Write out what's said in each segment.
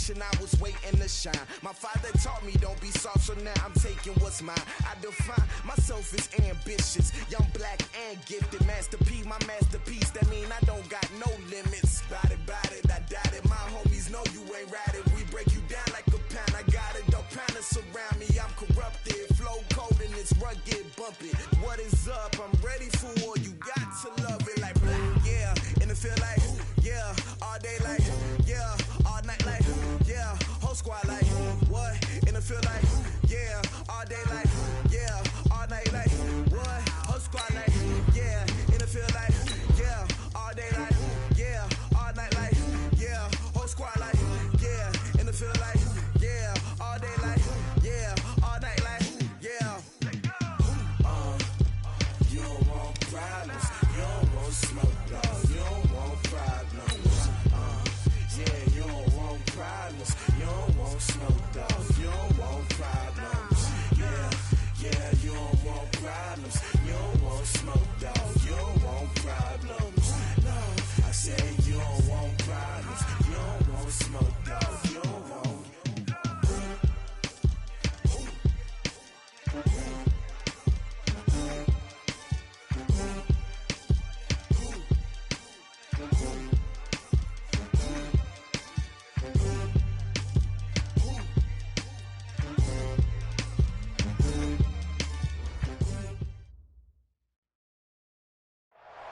generation, I was waiting to shine. My father taught me don't be soft, so now I'm taking what's mine. I define myself as ambitious, young, black, and gifted. Master P, my masterpiece, that mean I don't got no limits. Bout it, I doubt it. My homies know you ain't ratted. We break you down like a pound. I got it, don't pound us around me. I'm corrupted, flow cold and it's rugged, bumpy. What is up? I'm ready for war. You got to love it like black, yeah. And it feel like, yeah. All day like, yeah. All night like, yeah. Whole squad like, what? And it feel like, yeah. All day like, yeah. All night like, what? Whole squad like, yeah. And it feel like, yeah. All day like, yeah. All night like, yeah. Whole squad like, yeah. And it feel like, yeah. All day like, yeah. All night like, yeah. You don't want problems. You don't want smoke, dog. You don't want problems. Yeah, you don't want problems. You don't want smoke, dog. You don't want problems. Yeah, you don't want problems. You don't want smoke, dog. You don't want problems. No, I said you don't want problems. You don't want smoke, dog. You don't want.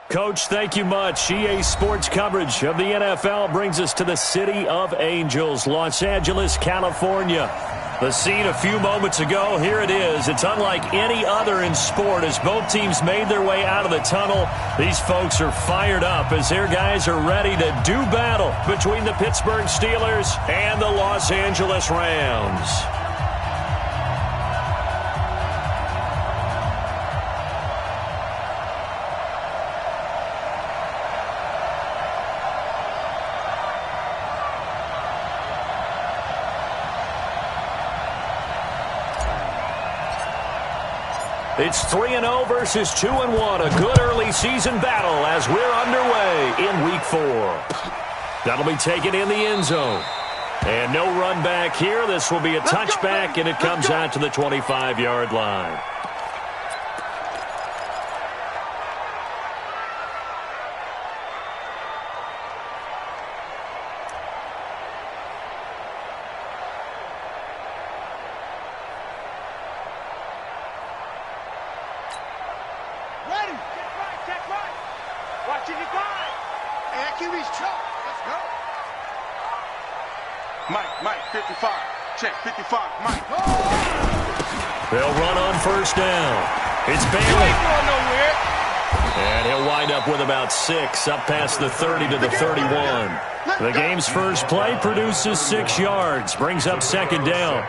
Coach, thank you much. EA Sports coverage of the NFL brings us to the City of Angels, Los Angeles, California. The scene a few moments ago, here it is. It's unlike any other in sport as both teams made their way out of the tunnel. These folks are fired up as their guys are ready to do battle between the Pittsburgh Steelers and the Los Angeles Rams. It's 3-0 versus 2-1. A good early season battle as we're underway in Week 4. That'll be taken in the end zone. And no run back here. This will be a touchback, and it comes out to the 25-yard line. Mike, 55. Check, 55, Mike. They'll run on first down. It's Bailey. You ain't going nowhere. And he'll wind up with about 6, up past the 30 to the 31. The game's first play produces 6 yards, brings up second down.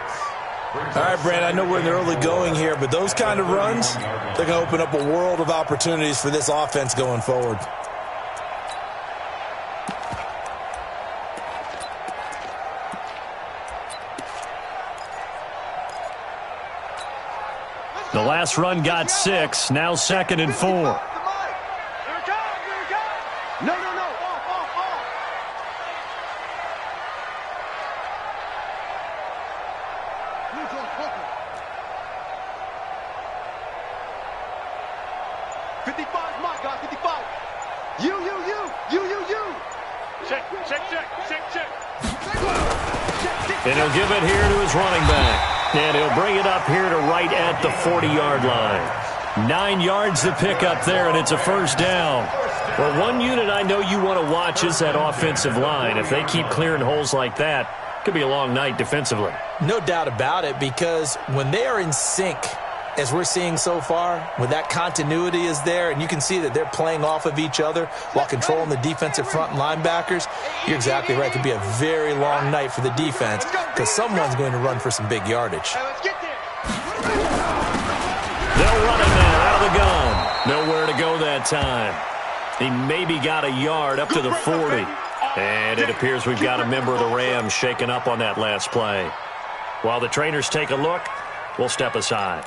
All right, Brand, I know we're in the early going here, but those kind of runs, they're going to open up a world of opportunities for this offense going forward. The last run got 6, now 2nd and 4. No. Off. 55, my God, 55. You. Check. And he'll give it here to his running back. And he'll bring it up here to right at the 40-yard line. 9 yards to pick up there, and it's a first down. Well, one unit I know you want to watch is that offensive line. If they keep clearing holes like that, it could be a long night defensively. No doubt about it, because when they are in sync, as we're seeing so far, when that continuity is there, and you can see that they're playing off of each other while controlling the defensive front and linebackers, you're exactly right. It could be a very long night for the defense because someone's going to run for some big yardage. They'll run it now out of the gun. Nowhere to go that time. He maybe got a yard up to the 40. And it appears we've got a member of the Rams shaken up on that last play. While the trainers take a look, we'll step aside.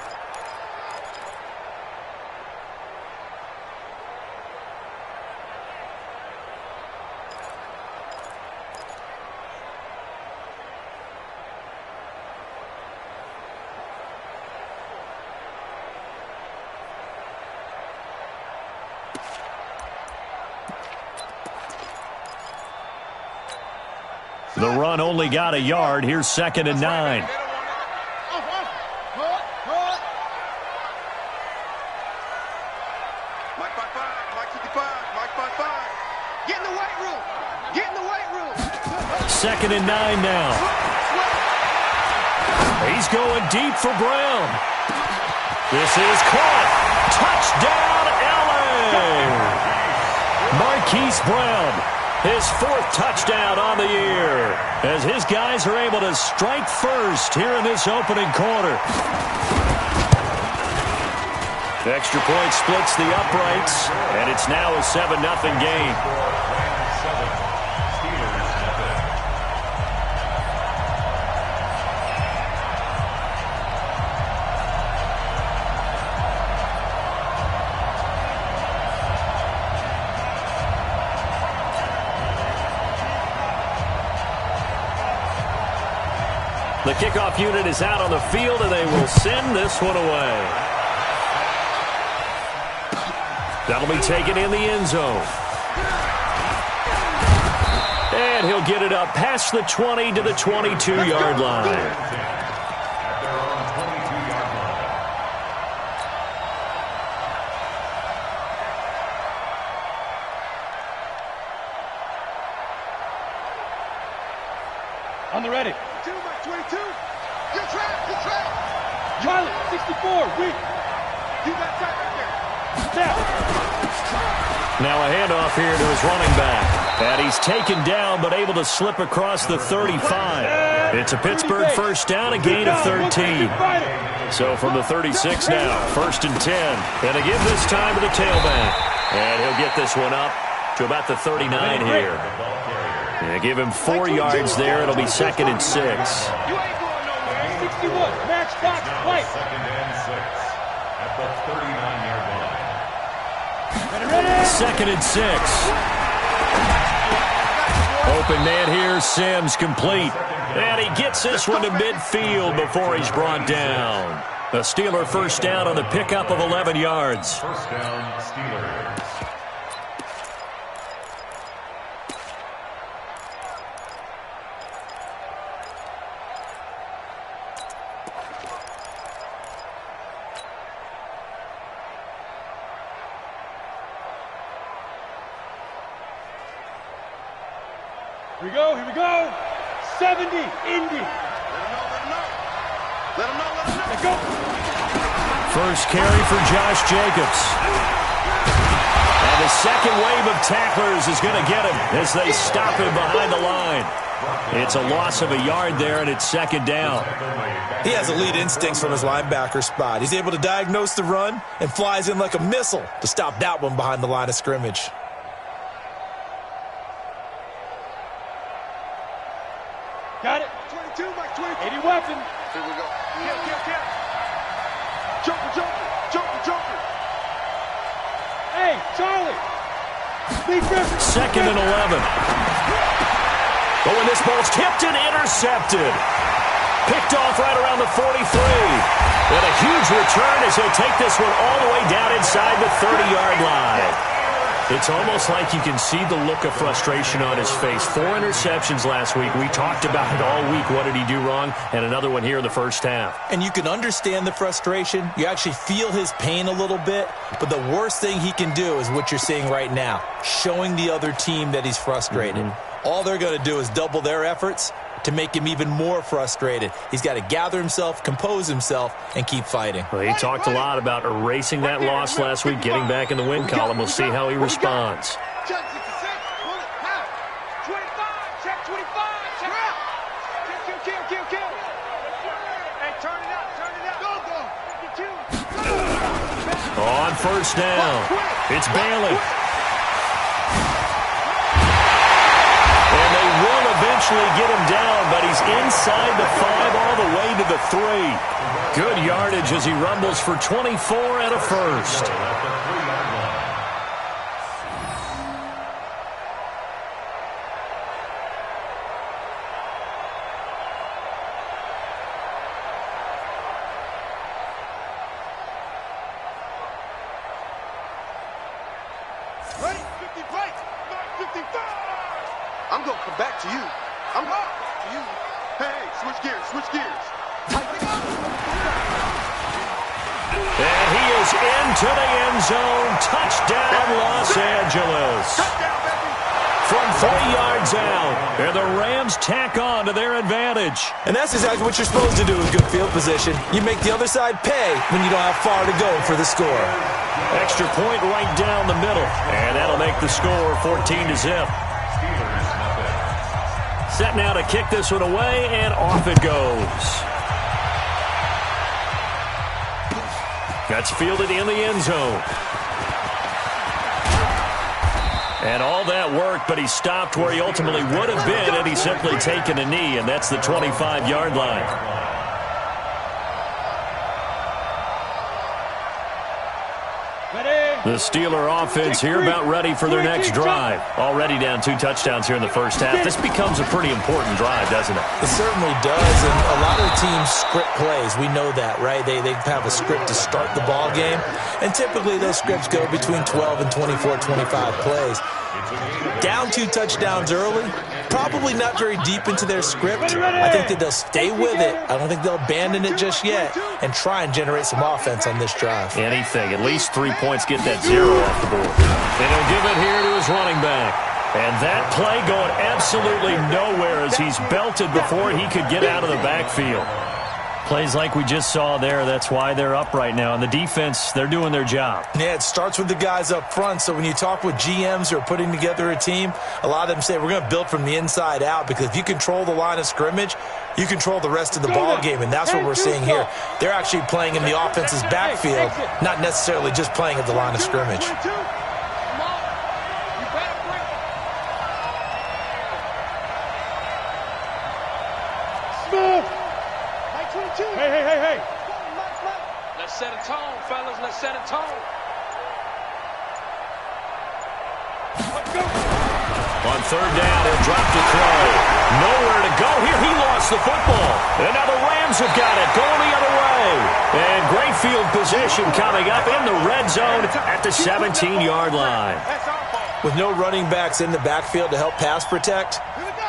The run only got a yard. Here's 2nd and 9. Mike 5-5, Mike 55, Mike 5-5. Get in the weight room. Get in the weight room. 2nd and 9 now. He's going deep for Brown. This is caught. Touchdown, LA! Marquise Brown, his 4th touchdown on the year, as his guys are able to strike first here in this opening quarter. The extra point splits the uprights, and it's now a 7-0 game. The kickoff unit is out on the field, and they will send this one away. That'll be taken in the end zone. And he'll get it up past the 20 to the 22-yard line. On the ready. 22. You're trapped. Charlie, 64. Weak. You got time right there. Step. Now a handoff here to his running back. And he's taken down but able to slip across the 35. It's a Pittsburgh first down, a gain of 13. So from the 36 now, 1st and 10. And to give this time to the tailback. And he'll get this one up to about the 39 here. And give him 4 yards there. It'll be 2nd and 6. You ain't going nowhere. 61. Match box. Play. 2nd and 6 at the 39-yard line. 2nd and 6. Open man here. Sims complete. And he gets this one to midfield before he's brought down. The Steeler first down on the pickup of 11 yards. First down, Steelers. Here we go. 70, Indy. Let him know. Let's go. First carry for Josh Jacobs. And the second wave of tacklers is going to get him as they stop him behind the line. It's a loss of a yard there, and it's 2nd down. He has elite instincts from his linebacker spot. He's able to diagnose the run and flies in like a missile to stop that one behind the line of scrimmage. Got it. 22, Mike 22. 80 weapon. Here we go. Kill. Joker. Hey, Charlie. Lee Griffin. 2nd and 11. But when this ball's tipped and intercepted. Picked off right around the 43. And a huge return as he'll take this one all the way down inside the 30-yard line. It's almost like you can see the look of frustration on his face. 4 interceptions last week. We talked about it all week. What did he do wrong? And another one here in the first half. And you can understand the frustration. You actually feel his pain a little bit. But the worst thing he can do is what you're seeing right now, showing the other team that he's frustrated. All they're going to do is double their efforts to make him even more frustrated. He's got to gather himself, compose himself, and keep fighting. Well, he talked a lot about erasing that loss last week, getting back in the win column. We'll see how he responds. Check 66. Pull it. Now. 25. Check 25. Check out. Kill. Hey, turn it out. Go. On first down, it's Bailey. And they will eventually get him down, but he's inside the 5 all the way to the 3. Good yardage as he rumbles for 24 and a first. Right, 50 break. 55. I'm going to come back to you. I'm up. You. Hey, switch gears. And he is into the end zone. Touchdown, Los Angeles. Touchdown, baby. From 3 yards out, and the Rams tack on to their advantage. And that's exactly what you're supposed to do with good field position. You make the other side pay when you don't have far to go for the score. Extra point right down the middle, and that'll make the score 14-0. Set now to kick this one away, and off it goes. That's fielded in the end zone. And all that work, but he stopped where he ultimately would have been had he simply taken a knee, and that's the 25-yard line. The Steeler offense here about ready for their next drive. Already down 2 touchdowns here in the first half. This becomes a pretty important drive, doesn't it? It certainly does, and a lot of teams script plays. We know that, right? They have a script to start the ball game, and typically those scripts go between 12 and 24, 25 plays. Down 2 touchdowns early, probably not very deep into their script. I think that they'll stay with it. I don't think they'll abandon it just yet and try and generate some offense on this drive. Anything. At least 3 points, get that 0 off the board. And he'll give it here to his running back. And that play going absolutely nowhere as he's belted before he could get out of the backfield. Plays like we just saw there, that's why they're up right now. And the defense, they're doing their job. Yeah, it starts with the guys up front. So when you talk with GMs who are putting together a team, a lot of them say we're going to build from the inside out, because if you control the line of scrimmage, you control the rest of the ball game, and that's what we're seeing here. They're actually playing in the offense's backfield, not necessarily just playing at the line of scrimmage. Hey. Let's set a tone, fellas. Let's set a tone. On third down, he'll drop to throw. Nowhere to go here. He lost the football. And now the Rams have got it, going the other way. And great field position coming up in the red zone at the 17-yard line. With no running backs in the backfield to help pass protect,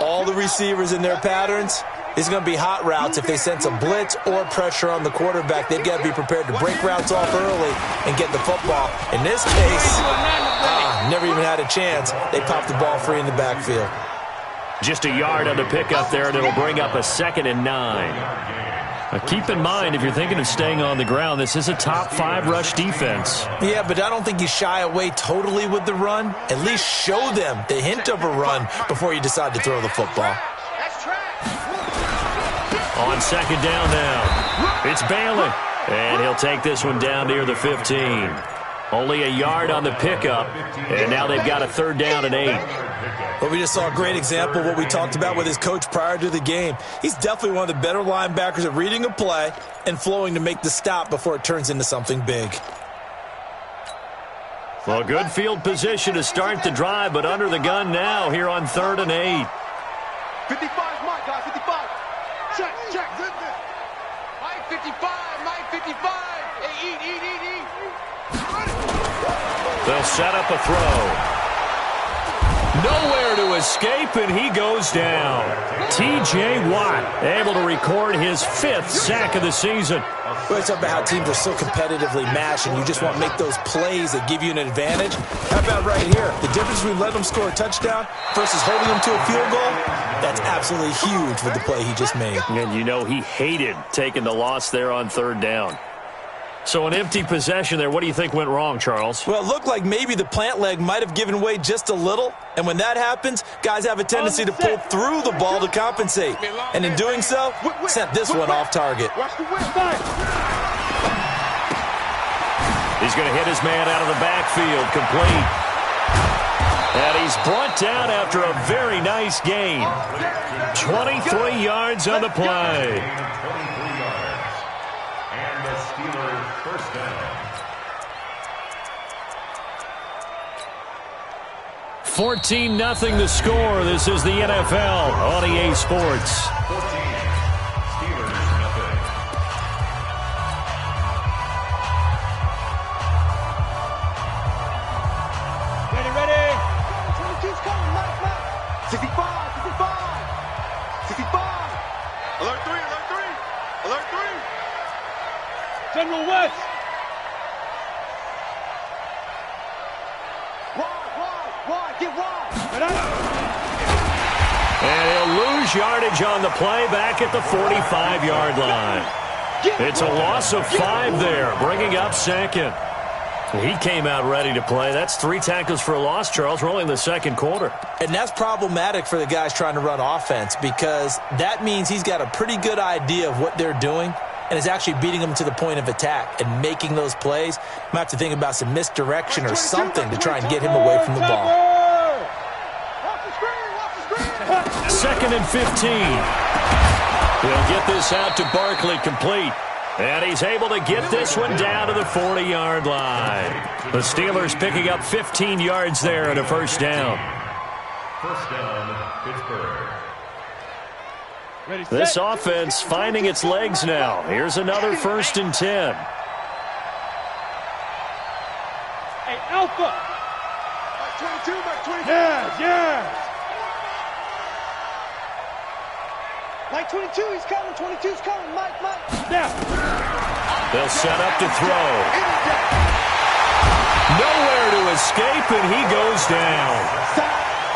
all the receivers in their patterns, it's going to be hot routes. If they sense a blitz or pressure on the quarterback, they've got to be prepared to break routes off early and get the football. In this case, never even had a chance. They popped the ball free in the backfield. Just a yard on the pickup there, and it'll bring up a 2nd and 9. Now keep in mind, if you're thinking of staying on the ground, this is a top 5 rush defense. Yeah, but I don't think you shy away totally with the run. At least show them the hint of a run before you decide to throw the football. On 2nd down now, it's Bailey, and he'll take this one down near the 15. Only a yard on the pickup, and now they've got a 3rd down and 8. Well, we just saw a great example of what we talked about with his coach prior to the game. He's definitely one of the better linebackers at reading a play and flowing to make the stop before it turns into something big. Well, good field position to start the drive, but under the gun now here on 3rd and 8. 55 is mine, guys. 55. Check. Mike 55. Hey, eat. They'll set up a throw. Nowhere to escape, and he goes down. T.J. Watt able to record his 5th sack of the season. We're talking about how teams are so competitively matched, and you just want to make those plays that give you an advantage. How about right here? The difference between letting them score a touchdown versus holding them to a field goal, that's absolutely huge with the play he just made. And you know he hated taking the loss there on 3rd down. So an empty possession there. What do you think went wrong, Charles? Well, it looked like maybe the plant leg might have given way just a little. And when that happens, guys have a tendency to pull through the ball to compensate. And in doing so, sent this one off target. He's going to hit his man out of the backfield, complete. And he's brought down after a very nice gain. 23 yards on the play. 14-0 the score. This is the NFL on EA Sports. 14, Steelers nothing. Ready. 22's coming, Mike. 65. go West. Wide, get wide. And he'll lose yardage on the play back at the 45-yard line. It's a loss of 5 there, bringing up second. He came out ready to play. That's 3 tackles for a loss, Charles. We're only in the second quarter. And that's problematic for the guys trying to run offense because that means he's got a pretty good idea of what they're doing and is actually beating them to the point of attack and making those plays. You might have to think about some misdirection or something to try and get him away from the ball. Second and 15. He'll get this out to Barkley complete. And he's able to get this one down to the 40-yard line. The Steelers picking up 15 yards there and a first down. First down, Pittsburgh. This offense finding its legs now. Here's another 1st and 10. Hey, Alpha. Mike 22, Mike 22. Yeah. Mike 22, he's coming. 22's coming. Mike. Yeah. They'll set up to throw. Nowhere to escape, and he goes down.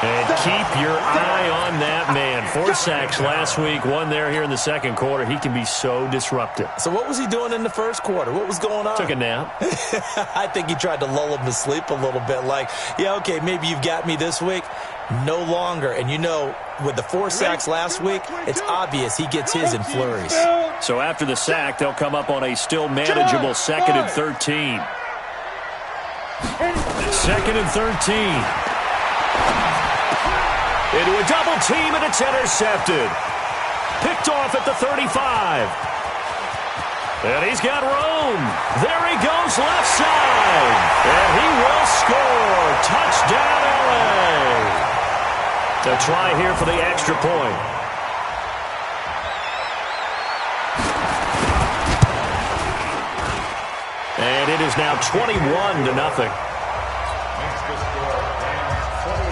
And keep your eye on that man. 4 sacks last week, 1 there here in the second quarter. He can be so disruptive. So what was he doing in the first quarter? What was going on? Took a nap. I think he tried to lull him to sleep a little bit. Like, yeah, okay, maybe you've got me this week. No longer. And you know, with the 4 sacks last week, it's obvious he gets his in flurries. So after the sack, they'll come up on a still manageable 2nd and 13. 2nd and 13. Into a double team, and it's intercepted. Picked off at the 35. And he's got room. There he goes, left side. And he will score. Touchdown, LA. They'll try here for the extra point. And it is now 21-0. Makes the score Rams 21,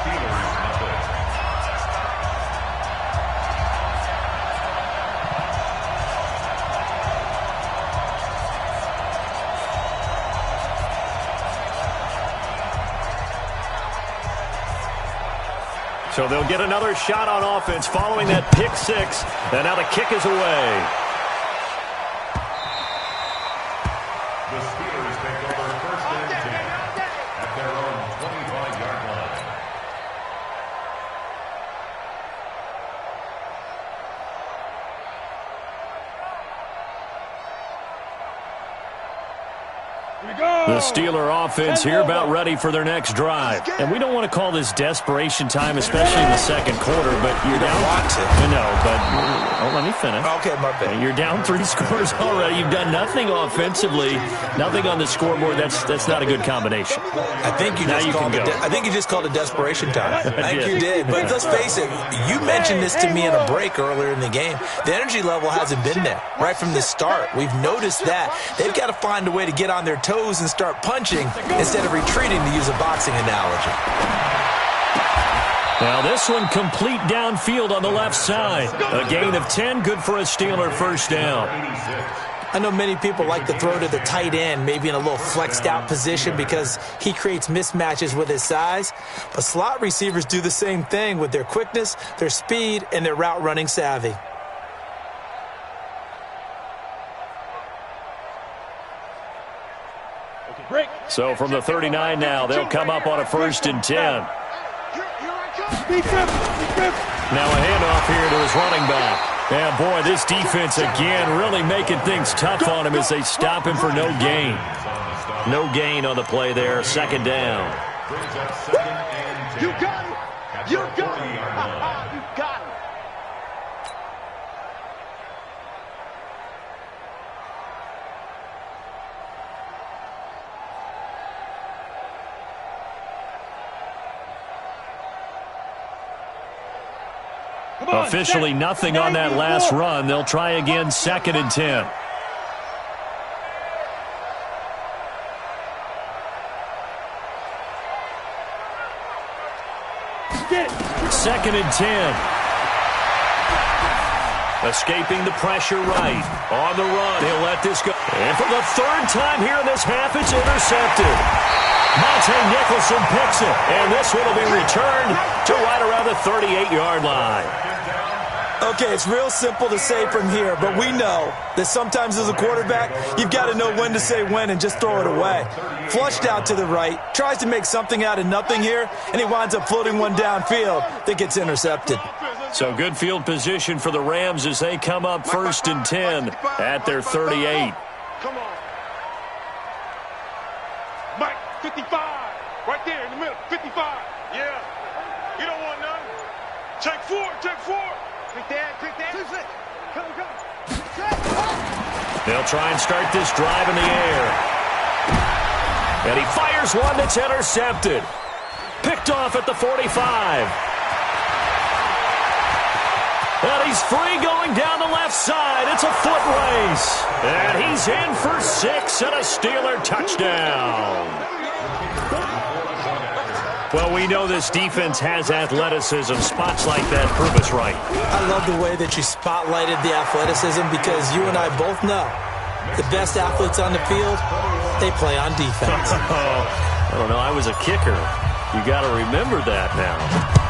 Steelers nothing. So they'll get another shot on offense following that pick 6. And now the kick is away. The Steelers take over 1st and 10 at their own 25-yard line. Here we go. The Steeler offense here about ready for their next drive. And we don't want to call this desperation time, especially in the second quarter, but you're down. Want to. No, but let me finish. Okay, my bad. You're down 3 scores already. You've done nothing offensively, nothing on the scoreboard. That's not a good combination. I think you just called it desperation time. I think you did. But let's face it, you mentioned this to me in a break earlier in the game. The energy level hasn't been there right from the start. We've noticed that. They've got to find a way to get on their toes and start punching instead of retreating, to use a boxing analogy. Now this one complete downfield on the left side. A gain of 10, good for a Steeler first down. I know many people like to throw to the tight end, maybe in a little flexed out position because he creates mismatches with his size. But slot receivers do the same thing with their quickness, their speed, and their route running savvy. So from the 39 now, they'll come up on a 1st and 10. Now a handoff here to his running back. Yeah, boy, this defense again really making things tough on him as they stop him for no gain. No gain on the play there, 2nd down. You got it. You got it. You got it. Officially nothing on that last run. They'll try again, 2nd and 10. Second and 10. Escaping the pressure right. On the run, he'll let this go. And for the third time here in this half, it's intercepted. Monte Nicholson picks it, and this one will be returned to right around the 38-yard line. Okay, it's real simple to say from here, but we know that sometimes as a quarterback, you've got to know when to say when and just throw it away. Flushed out to the right, tries to make something out of nothing here, and he winds up floating one downfield that gets intercepted. So good field position for the Rams as they come up 1st and 10 at their 38. Come on. Mike, 55. Right there in the middle. 55. Yeah. You don't want none. Check four. Check four. Quick that. Quick that. Come. They'll try and start this drive in the air. And he fires one that's intercepted. Picked off at the 45. And he's free going down the left side. It's a foot race. And he's in for 6 and a Steeler touchdown. Well, we know this defense has athleticism. Spots like that prove us right. I love the way that you spotlighted the athleticism because you and I both know the best athletes on the field, they play on defense. I don't know. I was a kicker. You got to remember that now.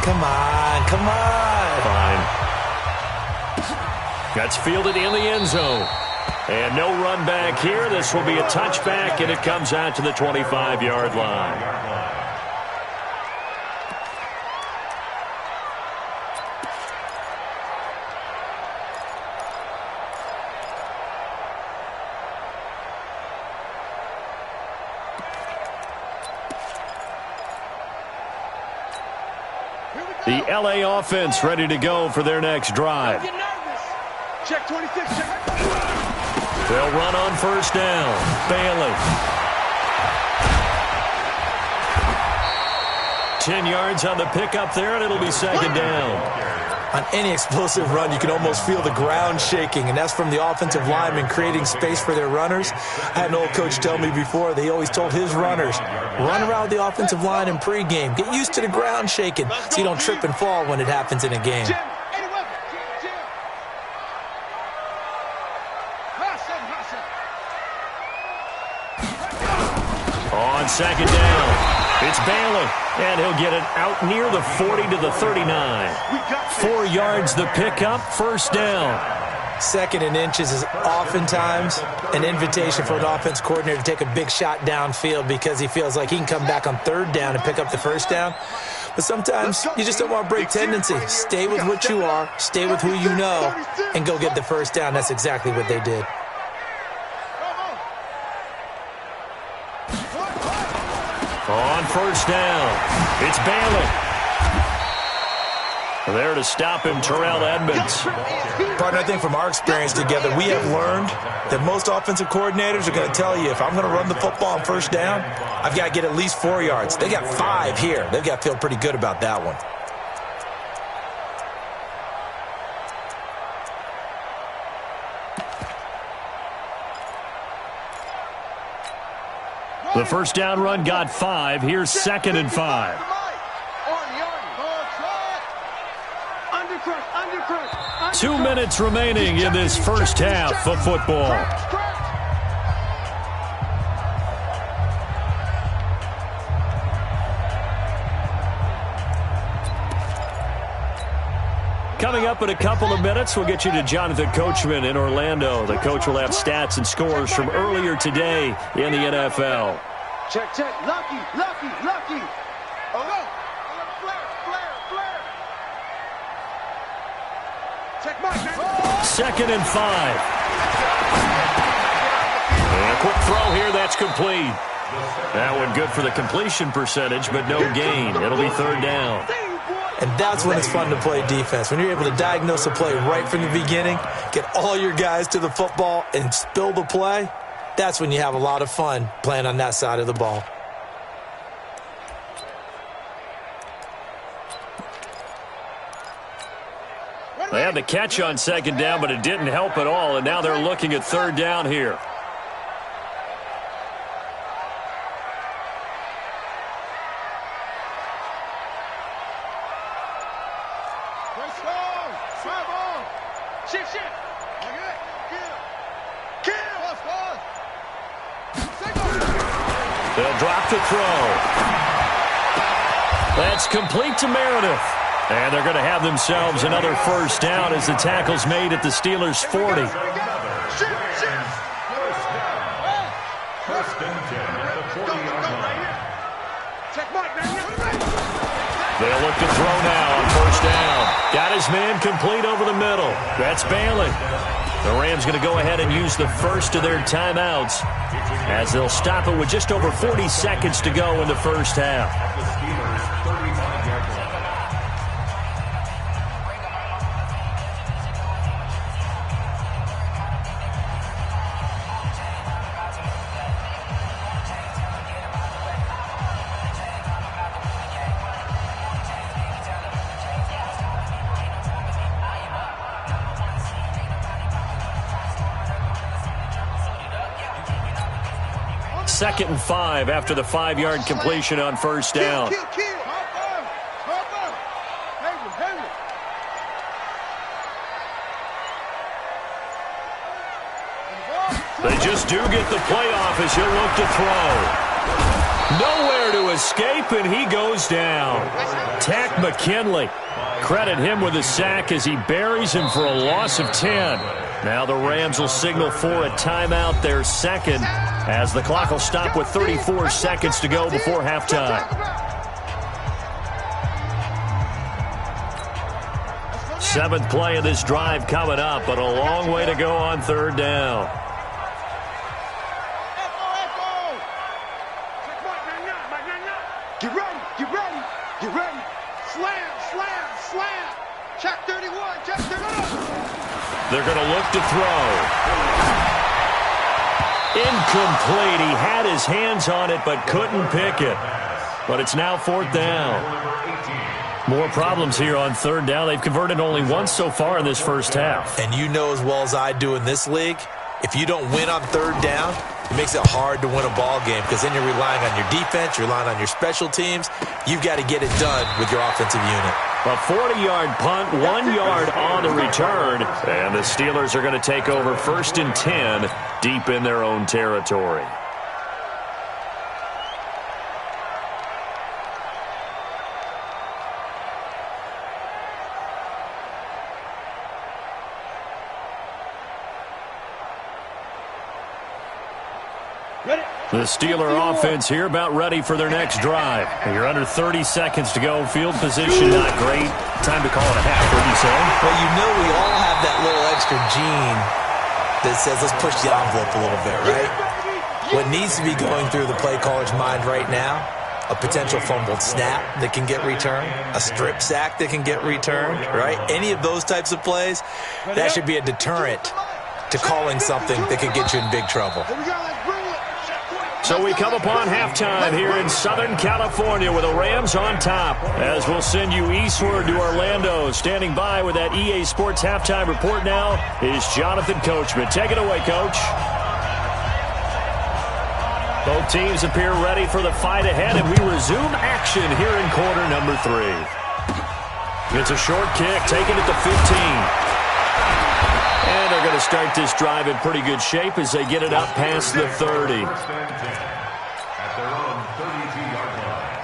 Come on. Fine. That's fielded in the end zone. And no run back here. This will be a touchback, and it comes out to the 25-yard line. The L.A. offense ready to go for their next drive. Check 26. They'll run on 1st down. Bailey. 10 yards on the pickup there, and it'll be 2nd down. On any explosive run, you can almost feel the ground shaking, and that's from the offensive linemen creating space for their runners. I had an old coach tell me before, they always told his runners, run around the offensive line in pregame. Get used to the ground shaking so you don't trip and fall when it happens in a game. On 2nd down, it's Bailey, and he'll get it out near the 40 to the 39. 4 yards the pickup, 1st down. 2nd and inches is oftentimes an invitation for an offense coordinator to take a big shot downfield because he feels like he can come back on 3rd down and pick up the 1st down. But sometimes you just don't want to break tendency. Stay with what you are, stay with who you know, and go get the 1st down. That's exactly what they did. On 1st down, it's Bailey. There to stop him, Terrell Edmonds. Partner, I think from our experience together, we have learned that most offensive coordinators are going to tell you, if I'm going to run the football on 1st down, I've got to get at least 4 yards. They got 5 here. They've got to feel pretty good about that one. The 1st down run got 5. Here's 2nd and 5. 2 minutes remaining in this first half of football. Coming up in a couple of minutes, we'll get you to Jonathan Coachman in Orlando. The coach will have stats and scores from earlier today in the NFL. Check. Lucky. Oh, no. Flare. Check Mike. 2nd and 5. And a quick throw here, that's complete. That one good for the completion percentage, but no gain. It'll be 3rd down. And that's when it's fun to play defense. When you're able to diagnose a play right from the beginning, get all your guys to the football, and spill the play, that's when you have a lot of fun playing on that side of the ball. They had the catch on 2nd down, but it didn't help at all, and now they're looking at 3rd down here. Shift. They'll drop the throw. That's complete to Meredith. And they're going to have themselves another first down as the tackle's made at the Steelers' 40. First and 10 at the 40-yard line. They'll look to throw now on first down. Got his man complete over the middle. That's Bailey. The Rams going to go ahead and use the first of their timeouts as they'll stop it with just over 40 seconds to go in the first half. The Steelers' 35-yard line. Second and 5 after the 5-yard completion on first down. They just do get the playoff as he'll look to throw. Nowhere to escape, and he goes down. Tack McKinley. Credit him with a sack as he buries him for a loss of 10. Now the Rams will signal for a timeout, their second, as the clock will stop with 34 seconds to go before halftime. Seventh play of this drive coming up, but a long way to go on third down. Get ready. Slam. Check 31, check 31. They're going to look to throw. Incomplete. He had his hands on it but couldn't pick it. But it's now fourth down. More problems here on third down. They've converted only once so far in this first half. And you know as well as I do in this league, if you don't win on third down, it makes it hard to win a ball game because then you're relying on your defense, you're relying on your special teams. You've got to get it done with your offensive unit. A 40-yard punt, 1 yard on the return, and the Steelers are going to take over first and 10 deep in their own territory. The Steeler offense here about ready for their next drive. You're under 30 seconds to go. Field position not great. Time to call it a half. What do you say? Well, you know we all have that little extra gene that says let's push the envelope a little bit, right? What needs to be going through the play caller's mind right now, a potential fumbled snap that can get returned, a strip sack that can get returned, right? Any of those types of plays, that should be a deterrent to calling something that could get you in big trouble. So we come upon halftime here in Southern California with the Rams on top. As we'll send you eastward to Orlando. Standing by with that EA Sports halftime report now is Jonathan Coachman. Take it away, Coach. Both teams appear ready for the fight ahead, and we resume action here in quarter number 3. It's a short kick taken at the 15. And they're going to start this drive in pretty good shape as they get it up past the 30. First and 10 at their own 32-yard line.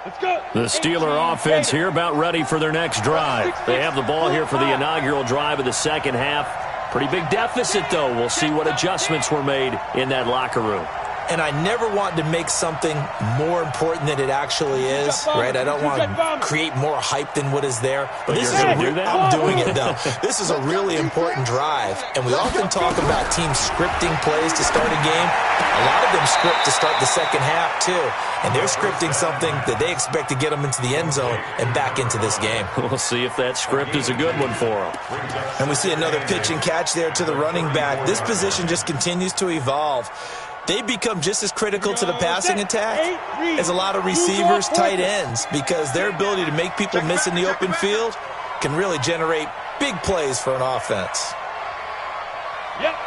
Let's go. The Steeler offense here about ready for their next drive. They have the ball here for the inaugural drive of the second half. Pretty big deficit, though. We'll see what adjustments were made in that locker room. And I never want to make something more important than it actually is, right? I don't want to create more hype than what is there. But you're going to do that? I'm doing it, though. This is a really important drive, and we often talk about teams scripting plays to start a game. A lot of them script to start the second half, too. And they're scripting something that they expect to get them into the end zone and back into this game. We'll see if that script is a good one for them. And we see another pitch and catch there to the running back. This position just continues to evolve. They become just as critical to the passing attack as a lot of receivers, tight ends, because their ability to make people miss in the open field can really generate big plays for an offense. Yep.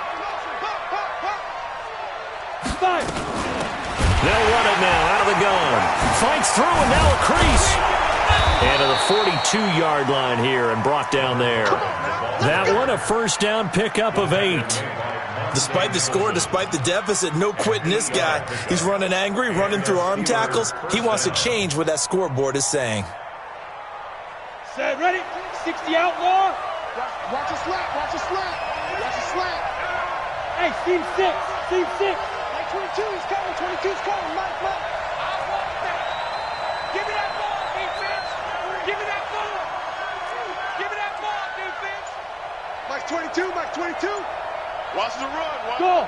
fights through, and now a crease. And to the 42-yard line here and brought down there. That one a first down pickup of 8. Despite the score, despite the deficit, no quitting this guy. He's running angry, running through arm tackles. He wants to change what that scoreboard is saying. Set, ready? 60 outlaw. Watch a slant, watch a slant, watch a slant. Hey, seam 6, seam 6. Mike 22, he's coming, 22's coming, Mike. Give me that ball, defense. Give me that ball. Give me that ball, defense. Mike 22, Mike 22. Watch the run. Go.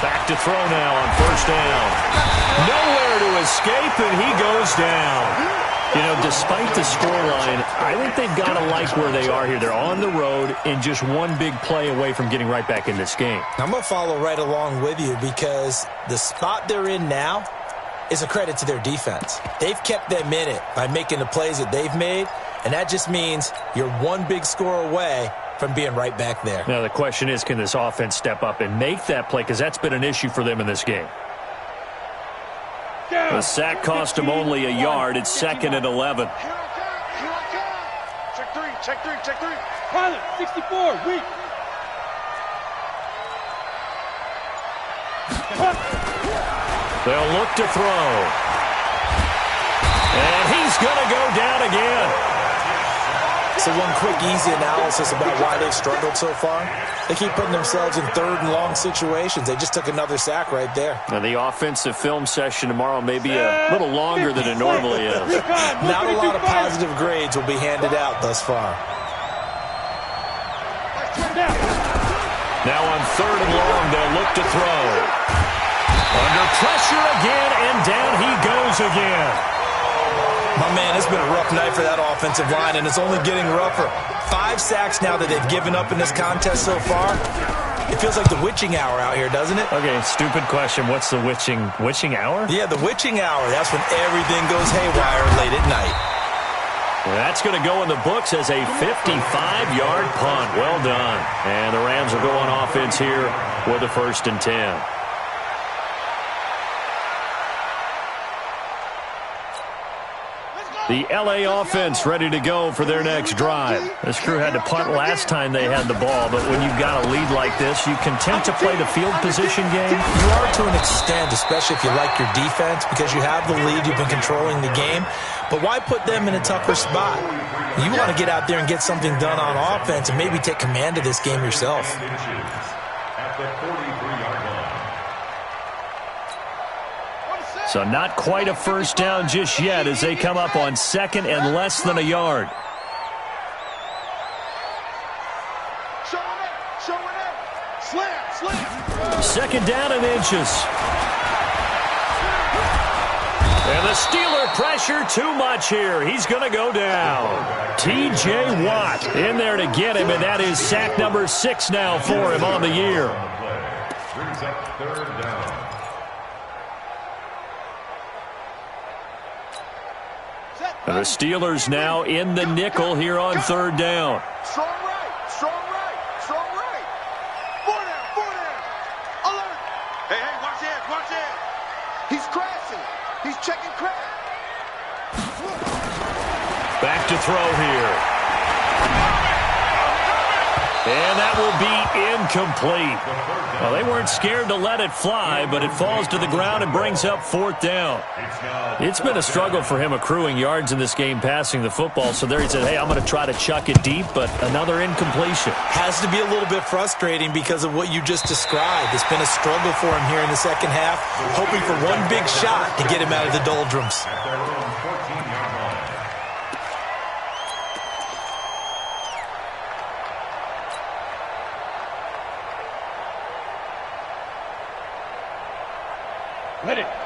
Back to throw now on first down. Nowhere to escape, and he goes down. You know, despite the scoreline, I think they've got to like where they are here. They're on the road and just one big play away from getting right back in this game. I'm going to follow right along with you because the spot they're in now is a credit to their defense. They've kept them in it by making the plays that they've made, and that just means you're one big score away from being right back there. Now, the question is, can this offense step up and make that play? Because that's been an issue for them in this game. The sack cost him only a yard. It's 2nd and 11. Here I come. Check three. Pilot, 64, weak. They'll look to throw. And he's going to go down again. So one quick, easy analysis about why they've struggled so far. They keep putting themselves in 3rd and long situations. They just took another sack right there. Now, the offensive film session tomorrow may be a little longer than it normally is. Not a lot of positive grades will be handed out thus far. Now on 3rd and long, they'll look to throw. Under pressure again, and down he goes again. My man, it's been a rough night for that offensive line, and it's only getting rougher. 5 sacks now that they've given up in this contest so far. It feels like the witching hour out here, doesn't it? Okay, stupid question. What's the witching hour? Yeah, the witching hour. That's when everything goes haywire late at night. That's going to go in the books as a 55-yard punt. Well done. And the Rams will go on offense here with a 1st and 10. The L.A. offense ready to go for their next drive. This crew had to punt last time they had the ball, but when you've got a lead like this, you content to play the field position game? You are to an extent, especially if you like your defense, because you have the lead, you've been controlling the game. But why put them in a tougher spot? You want to get out there and get something done on offense and maybe take command of this game yourself. At the 43-yard line. So not quite a first down just yet as they come up on 2nd and less than a yard. Showing up. Slam. 2nd down and inches. And the Steeler pressure too much here. He's going to go down. T.J. Watt in there to get him, and that is sack number 6 now for him on the year. Brings up 3rd down. And the Steelers now in the nickel here on 3rd down. Strong right. 4 down. Alert. Hey, watch it. He's crashing. He's checking crash. Back to throw here. And that will be incomplete. Well, they weren't scared to let it fly, but it falls to the ground and brings up 4th down. It's been a struggle for him accruing yards in this game passing the football. So there he said, hey, I'm going to try to chuck it deep, but another incompletion. Has to be a little bit frustrating because of what you just described. It's been a struggle for him here in the 2nd half, hoping for one big shot to get him out of the doldrums. At their own 14-yard line.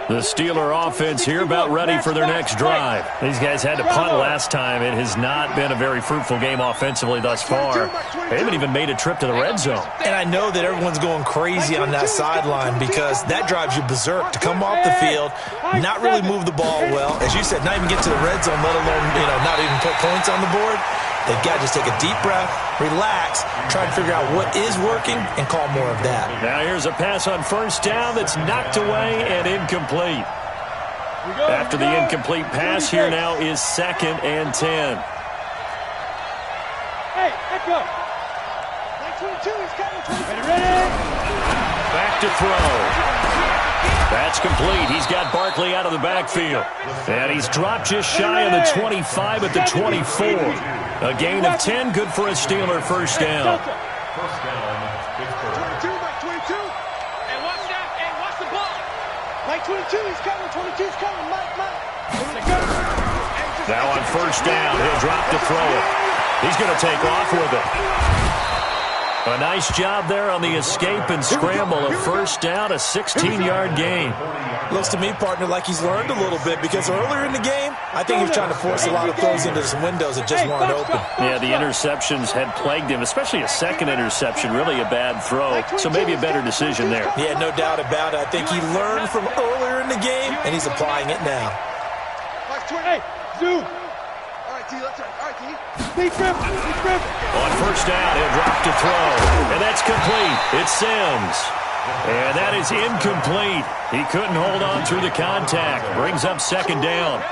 The Steeler offense here about ready for their next drive. These guys had to punt last time. It has not been a very fruitful game offensively thus far. They haven't even made a trip to the red zone. And I know that everyone's going crazy on that sideline because that drives you berserk to come off the field, not really move the ball well. As you said, not even get to the red zone, let alone, not even put points on the board. They've got to just take a deep breath, relax, try and figure out what is working, and call more of that. Now here's a pass on first down that's knocked away and incomplete. After the incomplete pass, here now is 2nd and 10. Hey, echo. 22, he's coming. Ready? Back to throw. That's complete. He's got Barkley out of the backfield. And he's dropped just shy of the 25 at the 24. A gain of 10, good for a Steeler first down. First down, Pittsburgh. 22, Mike 22. And watch that, and watch the ball. Mike 22, he's coming. 22's coming. Mike. Now on first down, he'll drop to throw it. He's going to take off with it. A nice job there on the escape and scramble. A first down, a 16-yard gain. Looks to me, partner, like he's learned a little bit because earlier in the game, I think he was trying to force a lot of throws into some windows that just weren't open. Yeah, the interceptions had plagued him, especially a second interception, really a bad throw. So maybe a better decision there. Yeah, no doubt about it. I think he learned from earlier in the game, and he's applying it now. Hey, zoom. All right, T, let's try. All right, T. Deep grip. On first down, he'll drop to throw. And that's complete. It's Sims. And that is incomplete. He couldn't hold on through the contact. Brings up 2nd down.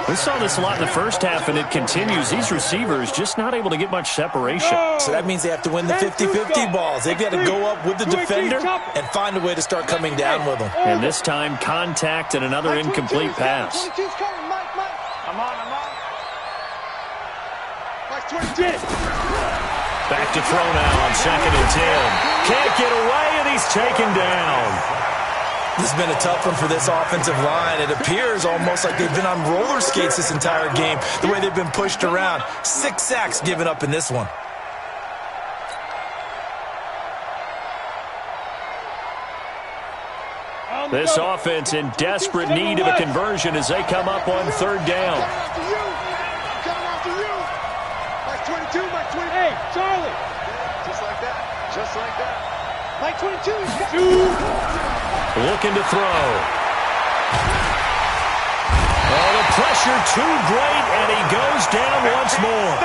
We saw this a lot in the first half, and it continues. These receivers just not able to get much separation. So that means they have to win the 50-50 balls. They've got to go up with the defender and find a way to start coming down with them. And this time, contact and another incomplete pass. 22's coming, Mike. I'm on. Mike 22. Back to throw now on 2nd and 10. Can't get away, and he's taken down. This has been a tough one for this offensive line. It appears almost like they've been on roller skates this entire game, the way they've been pushed around. 6 sacks given up in this one. This offense in desperate need of a conversion as they come up on 3rd down. Mike 20. Hey, Charlie. Just like that. Mike 22. Looking to throw. Oh, the pressure too great, and he goes down once more.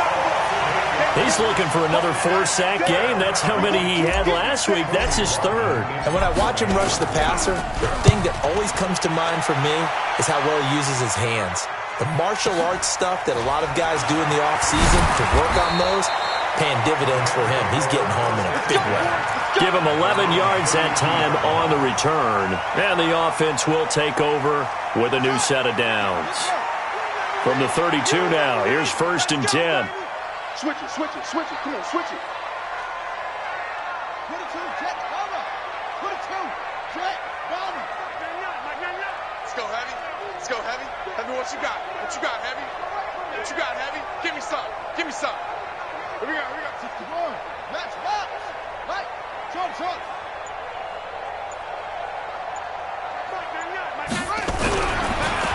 He's looking for another 4-sack game. That's how many he had last week. That's his 3rd. And when I watch him rush the passer, the thing that always comes to mind for me is how well he uses his hands. The martial arts stuff that a lot of guys do in the offseason to work on those, paying dividends for him. He's getting home in a big way. Give him 11 yards that time on the return. And the offense will take over with a new set of downs. From the 32 now, here's 1st and 10. Switch it. Come on, switch it. 22, jet, bomber. 22, jet, bomber. Let's go, Heavy. Heavy, what you got? Heavy? Heavy? Give me some. Here we go. 61. Let's box. Mike, short.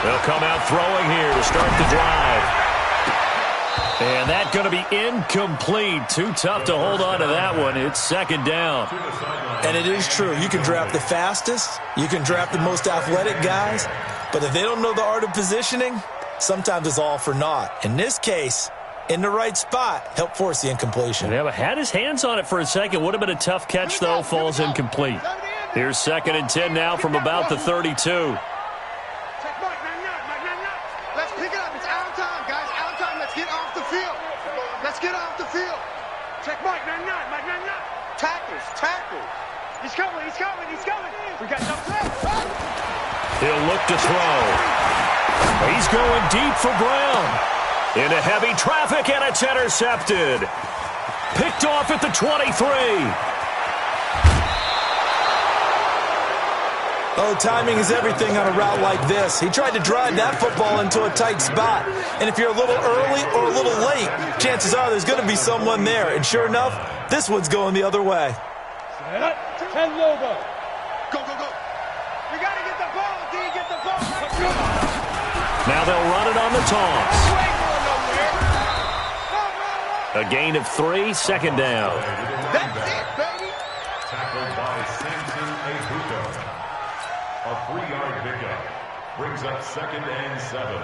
They'll come out throwing here to start the drive. And that's going to be incomplete. Too tough to hold on to that one. It's 2nd down. And it is true. You can draft the fastest. You can draft the most athletic guys. But if they don't know the art of positioning, sometimes it's all for naught. In this case, in the right spot, help force the incompletion. Yeah, but had his hands on it for a second. Would have been a tough catch, though. Falls incomplete. Here's 2nd and 10 now from about the 32. Let's pick it up. It's out of time, guys. Out of time. Let's get off the field. Check Mike 99. Tackles. He's coming. We got no play. He'll look to throw. He's going deep for Brown. Into heavy traffic, and it's intercepted. Picked off at the 23. Oh, timing is everything on a route like this. He tried to drive that football into a tight spot. And if you're a little early or a little late, chances are there's going to be someone there. And sure enough, this one's going the other way. 10 Lobo. Go. You got to get the ball, D. Get the ball. Now they'll run it on the toss. A gain of 3, 2nd down. That's it, baby. Tackled by Samson Abuka. A 3-yard pickup brings up 2nd and 7.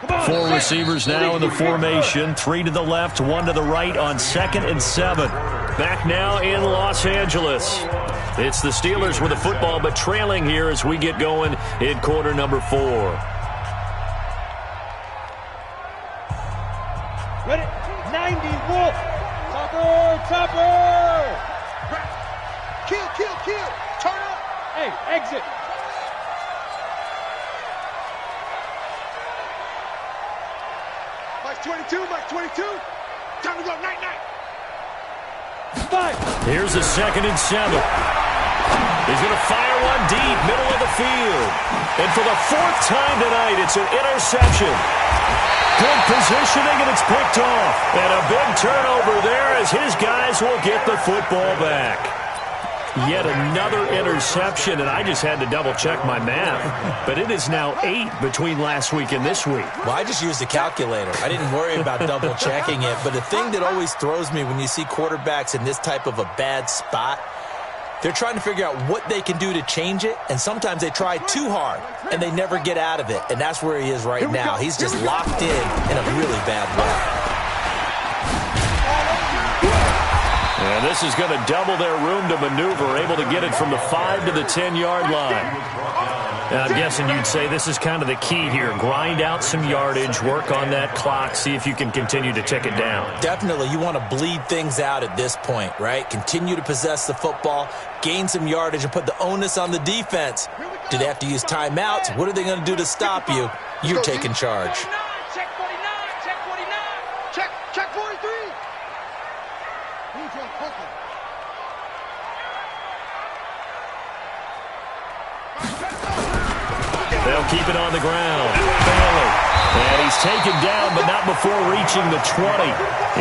Four receivers now in the formation. 3 to the left, 1 to the right on 2nd and 7. Back now in Los Angeles. It's the Steelers with the football, but trailing here as we get going in quarter number 4. Ready? 90, Wolf. Topper. Kill. Turn up. Hey, exit. Mike 22. Time to go, night. Here's a 2nd and 7. He's going to fire one deep, middle of the field. And for the 4th time tonight, it's an interception. Good positioning, and it's picked off. And a big turnover there as his guys will get the football back. Yet another interception, and I just had to double-check my math. But it is now 8 between last week and this week. Well, I just used a calculator. I didn't worry about double-checking it. But the thing that always throws me when you see quarterbacks in this type of a bad spot, they're trying to figure out what they can do to change it, and sometimes they try too hard, and they never get out of it. And that's where he is right now. He's just locked in a really bad way. And this is going to double their room to maneuver, able to get it from the 5 to the 10-yard line. And I'm guessing you'd say this is kind of the key here. Grind out some yardage, work on that clock, see if you can continue to tick it down. Definitely. You want to bleed things out at this point, right? Continue to possess the football, gain some yardage, and put the onus on the defense. Do they have to use timeouts? What are they going to do to stop you? You're taking charge. Check 49. Check 43. They'll keep it on the ground. Bailey. And he's taken down, but not before reaching the 20.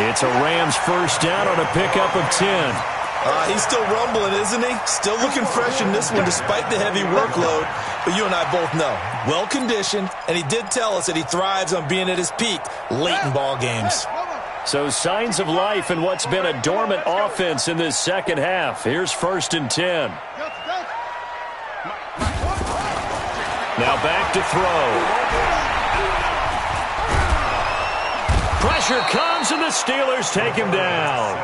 It's a Rams first down on a pickup of 10. He's still rumbling, isn't he? Still looking fresh in this one despite the heavy workload. But you and I both know, well-conditioned, and he did tell us that he thrives on being at his peak late in ball games. So signs of life in what's been a dormant offense in this second half. Here's 1st and 10. Now back to throw. Pressure comes, and the Steelers take him down.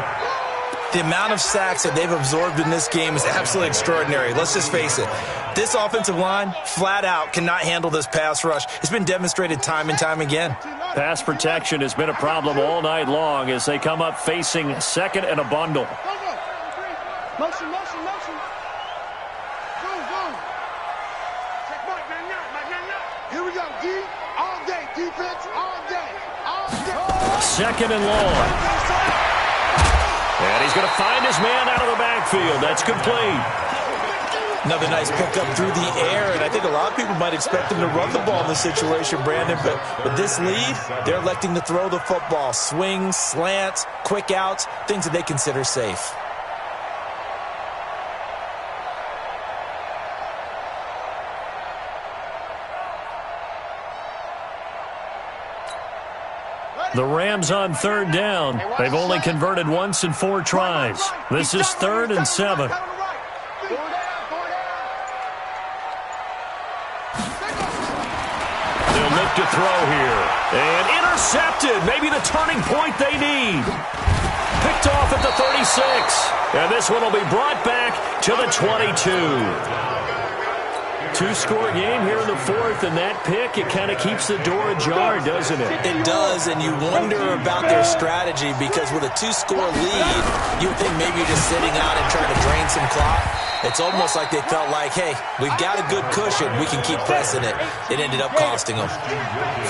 The amount of sacks that they've absorbed in this game is absolutely extraordinary. Let's just face it. This offensive line, flat out, cannot handle this pass rush. It's been demonstrated time and time again. Pass protection has been a problem all night long as they come up facing 2nd and a bundle. Motion. Go. Check Mike, man. Here we go, D. All day. Defense, all day. 2nd and long. And he's going to find his man out of the backfield. That's complete. Another nice pickup through the air, and I think a lot of people might expect him to run the ball in this situation, Brandon, but with this lead, they're electing to throw the football. Swings, slants, quick outs, things that they consider safe. The Rams on 3rd down. They've only converted once in 4 tries. This is 3rd and 7. They'll look to throw here. And intercepted. Maybe the turning point they need. Picked off at the 36. And this one will be brought back to the 22. 2-score game here in the 4th, and that pick, it kind of keeps the door ajar, doesn't it? It does, and you wonder about their strategy because with a 2-score lead, you would think maybe you're just sitting out and trying to drain some clock. It's almost like they felt like, hey, we've got a good cushion. We can keep pressing it. It ended up costing them.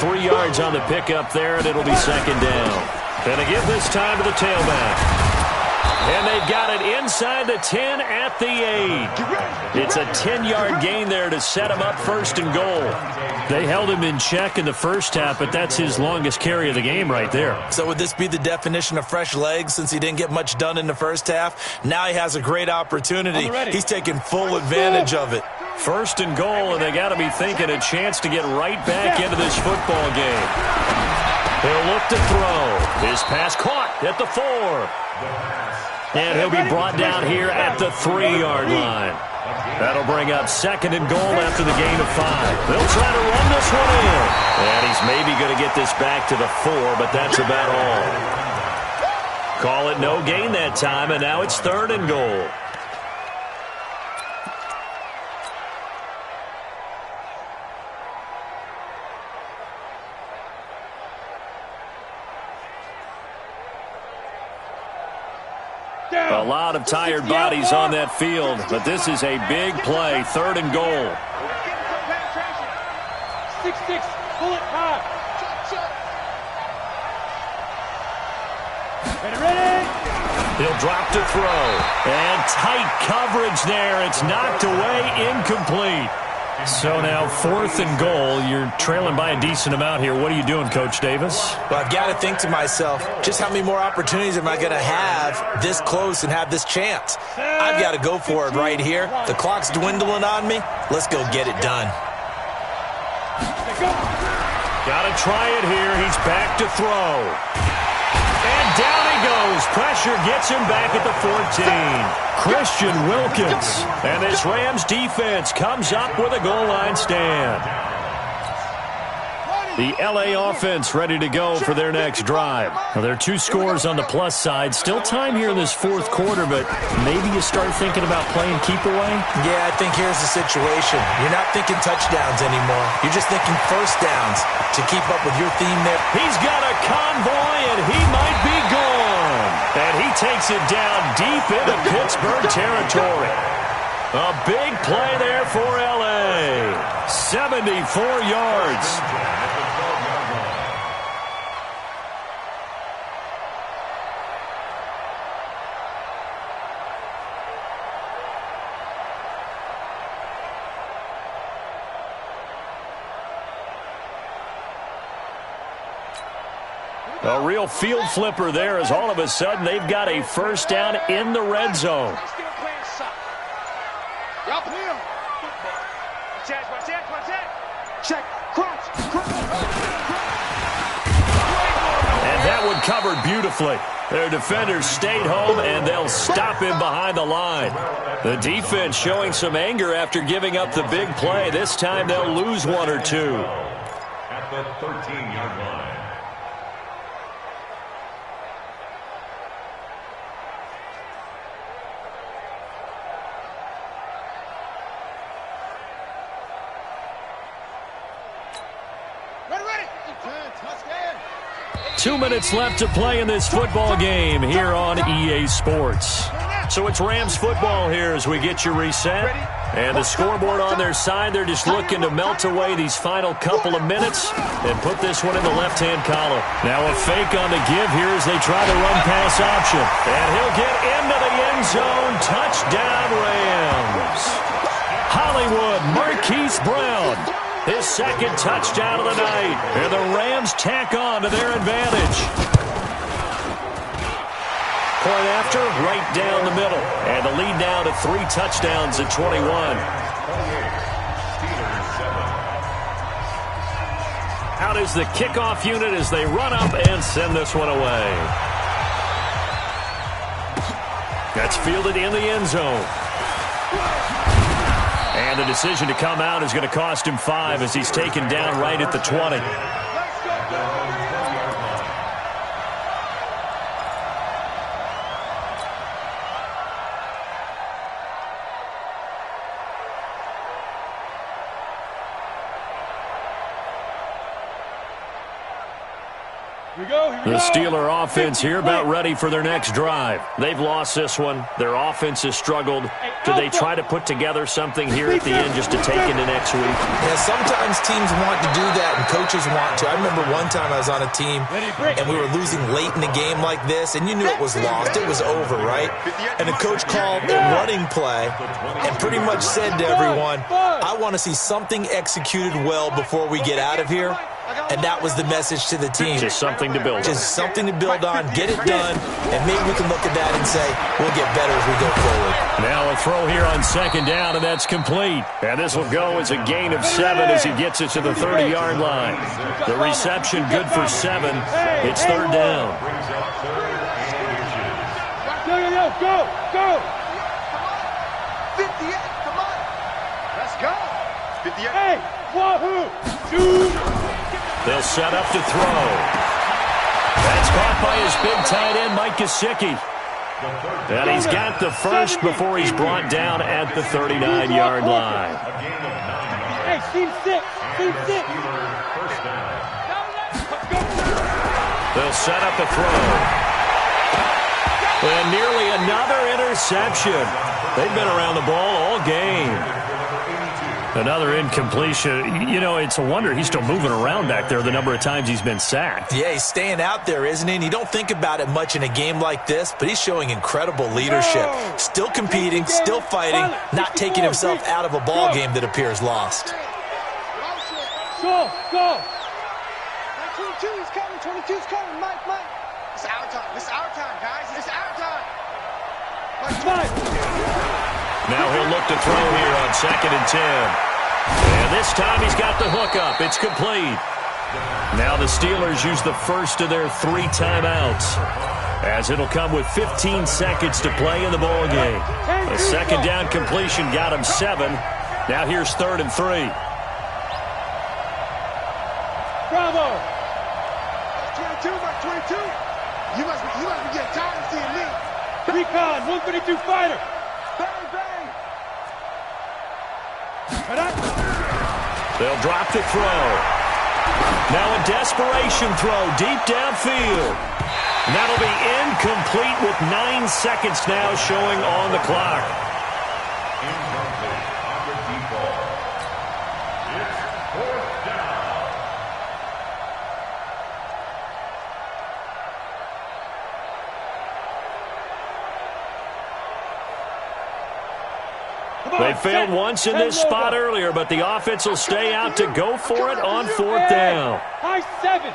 3 yards on the pickup there, and it'll be 2nd down. And again this time to the tailback. And they've got it inside the 10 at the 8. It's a 10-yard gain there to set him up 1st and goal. They held him in check in the first half, but that's his longest carry of the game right there. So would this be the definition of fresh legs since he didn't get much done in the first half? Now he has a great opportunity. He's taking full advantage of it. 1st and goal, and they got to be thinking a chance to get right back into this football game. He'll look to throw. His pass caught at the 4. And he'll be brought down here at the 3-yard line. That'll bring up 2nd and goal after the gain of 5. They'll try to run this one in. And he's maybe going to get this back to the 4, but that's about all. Call it no gain that time, and now it's 3rd and goal. A lot of tired bodies on that field, but this is a big play. 3rd and goal. 6-6, pull it high. Ready? He'll drop to throw. And tight coverage there. It's knocked away, incomplete. So now 4th and goal. You're trailing by a decent amount here. What are you doing, Coach Davis? Well, I've got to think to myself, just how many more opportunities am I going to have this close and have this chance? I've got to go for it right here. The clock's dwindling on me. Let's go get it done. Got to try it here. He's back to throw. And down he goes. Pressure gets him back at the 14. Christian Wilkins. And this Rams defense comes up with a goal line stand. The L.A. offense ready to go for their next drive. Well, there are 2 scores on the plus side. Still time here in this 4th quarter, but maybe you start thinking about playing keep away? Yeah, I think here's the situation. You're not thinking touchdowns anymore. You're just thinking first downs to keep up with your theme there. He's got a convoy, and he might be gone. And he takes it down deep into Pittsburgh territory. A big play there for L.A. 74 yards. A real field flipper there as all of a sudden they've got a first down in the red zone. And that one covered beautifully. Their defenders stayed home, and they'll stop him behind the line. The defense showing some anger after giving up the big play. This time they'll lose 1 or 2. At the 13-yard line. Ready. 2 minutes left to play in this football game here on EA Sports. So it's Rams football here as we get you reset. And the scoreboard on their side, they're just looking to melt away these final couple of minutes and put this one in the left-hand column. Now a fake on the give here as they try the run-pass option. And he'll get into the end zone. Touchdown, Rams. Hollywood, Marquise Brown. His 2nd touchdown of the night. And the Rams tack on to their advantage. Point after, right down the middle. And the lead now to 3 touchdowns at 21. Out is the kickoff unit as they run up and send this one away. That's fielded in the end zone. And the decision to come out is going to cost him 5 as he's taken down right at the 20. The Steeler offense here about ready for their next drive. They've lost this one. Their offense has struggled. Do they try to put together something here at the end just to take into next week? Yeah, sometimes teams want to do that and coaches want to. I remember one time I was on a team and we were losing late in the game like this, and you knew it was lost. It was over, right? And the coach called a running play and pretty much said to everyone, I want to see something executed well before we get out of here. And that was the message to the team. Just something to build on. Just something to build on, get it done, and maybe we can look at that and say, we'll get better as we go forward. Now a throw here on 2nd down, and that's complete. And this will go as a gain of 7 as he gets it to the 30-yard line. The reception good for 7. It's 3rd down. go, go. 58, come on. Let's go. 58. Hey, wahoo. Dude. They'll set up to throw. That's caught by his big tight end, Mike Gesicki. And he's got the first before he's brought down at the 39-yard line. Hey, team six. Team six. They'll set up a throw. And nearly another interception. They've been around the ball all game. Another incompletion. You know, it's a wonder he's still moving around back there the number of times he's been sacked. Yeah, he's staying out there, isn't he? And you don't think about it much in a game like this, but he's showing incredible leadership. Still competing, still fighting, not taking himself out of a ball game that appears lost. Go, go. 22 is coming, 22 is coming. Mike. It's our time. It's our time, guys. It's our time. Mike. Now he'll look to throw here on 2nd and 10. And this time he's got the hook up. It's complete. Now the Steelers use the first of their 3 timeouts, as it'll come with 15 seconds to play in the ball game. A second down completion got him 7. Now here's 3rd and 3. Bravo. 22, Mike, 22. You must be getting tired of seeing me. Recon, 132 fighter. Bang, bang. They'll drop to throw. Now a desperation throw deep downfield. And that'll be incomplete with 9 seconds now showing on the clock. Incomplete on the deep ball. It's 4th down. They failed once in this spot earlier, but the offense will stay out to go for it on 4th down. High 7.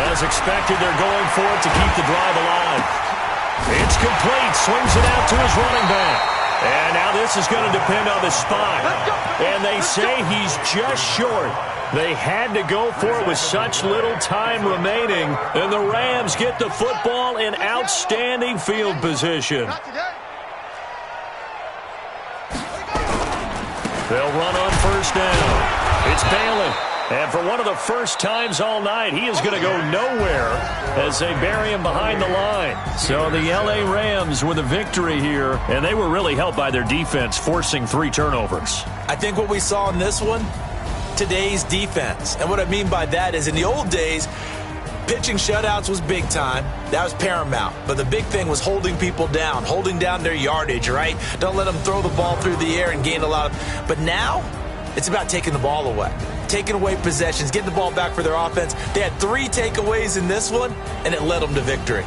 As expected, they're going for it to keep the drive alive. It's complete. Swings it out to his running back. And now this is going to depend on the spot. And they say he's just short. They had to go for it with such little time remaining. And the Rams get the football in outstanding field position. They'll run on 1st down. It's Balin. And for one of the first times all night, he is going to go nowhere as they bury him behind the line. So the L.A. Rams with a victory here, and they were really helped by their defense, forcing 3 turnovers. I think what we saw in this one, today's defense. And what I mean by that is in the old days, pitching shutouts was big time. That was paramount. But the big thing was holding people down, holding down their yardage, right? Don't let them throw the ball through the air and gain a lot of... But now, it's about taking the ball away. Taking away possessions, getting the ball back for their offense. They had 3 takeaways in this one, and it led them to victory.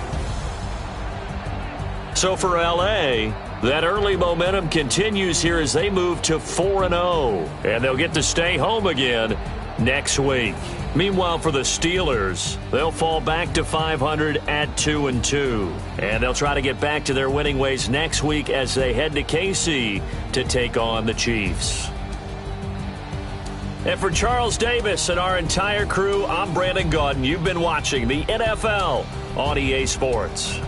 So for L.A., that early momentum continues here as they move to 4-0. And they'll get to stay home again next week. Meanwhile, for the Steelers, they'll fall back to 500 at 2-2. And they'll try to get back to their winning ways next week as they head to KC to take on the Chiefs. And for Charles Davis and our entire crew, I'm Brandon Gaudin. You've been watching the NFL on EA Sports.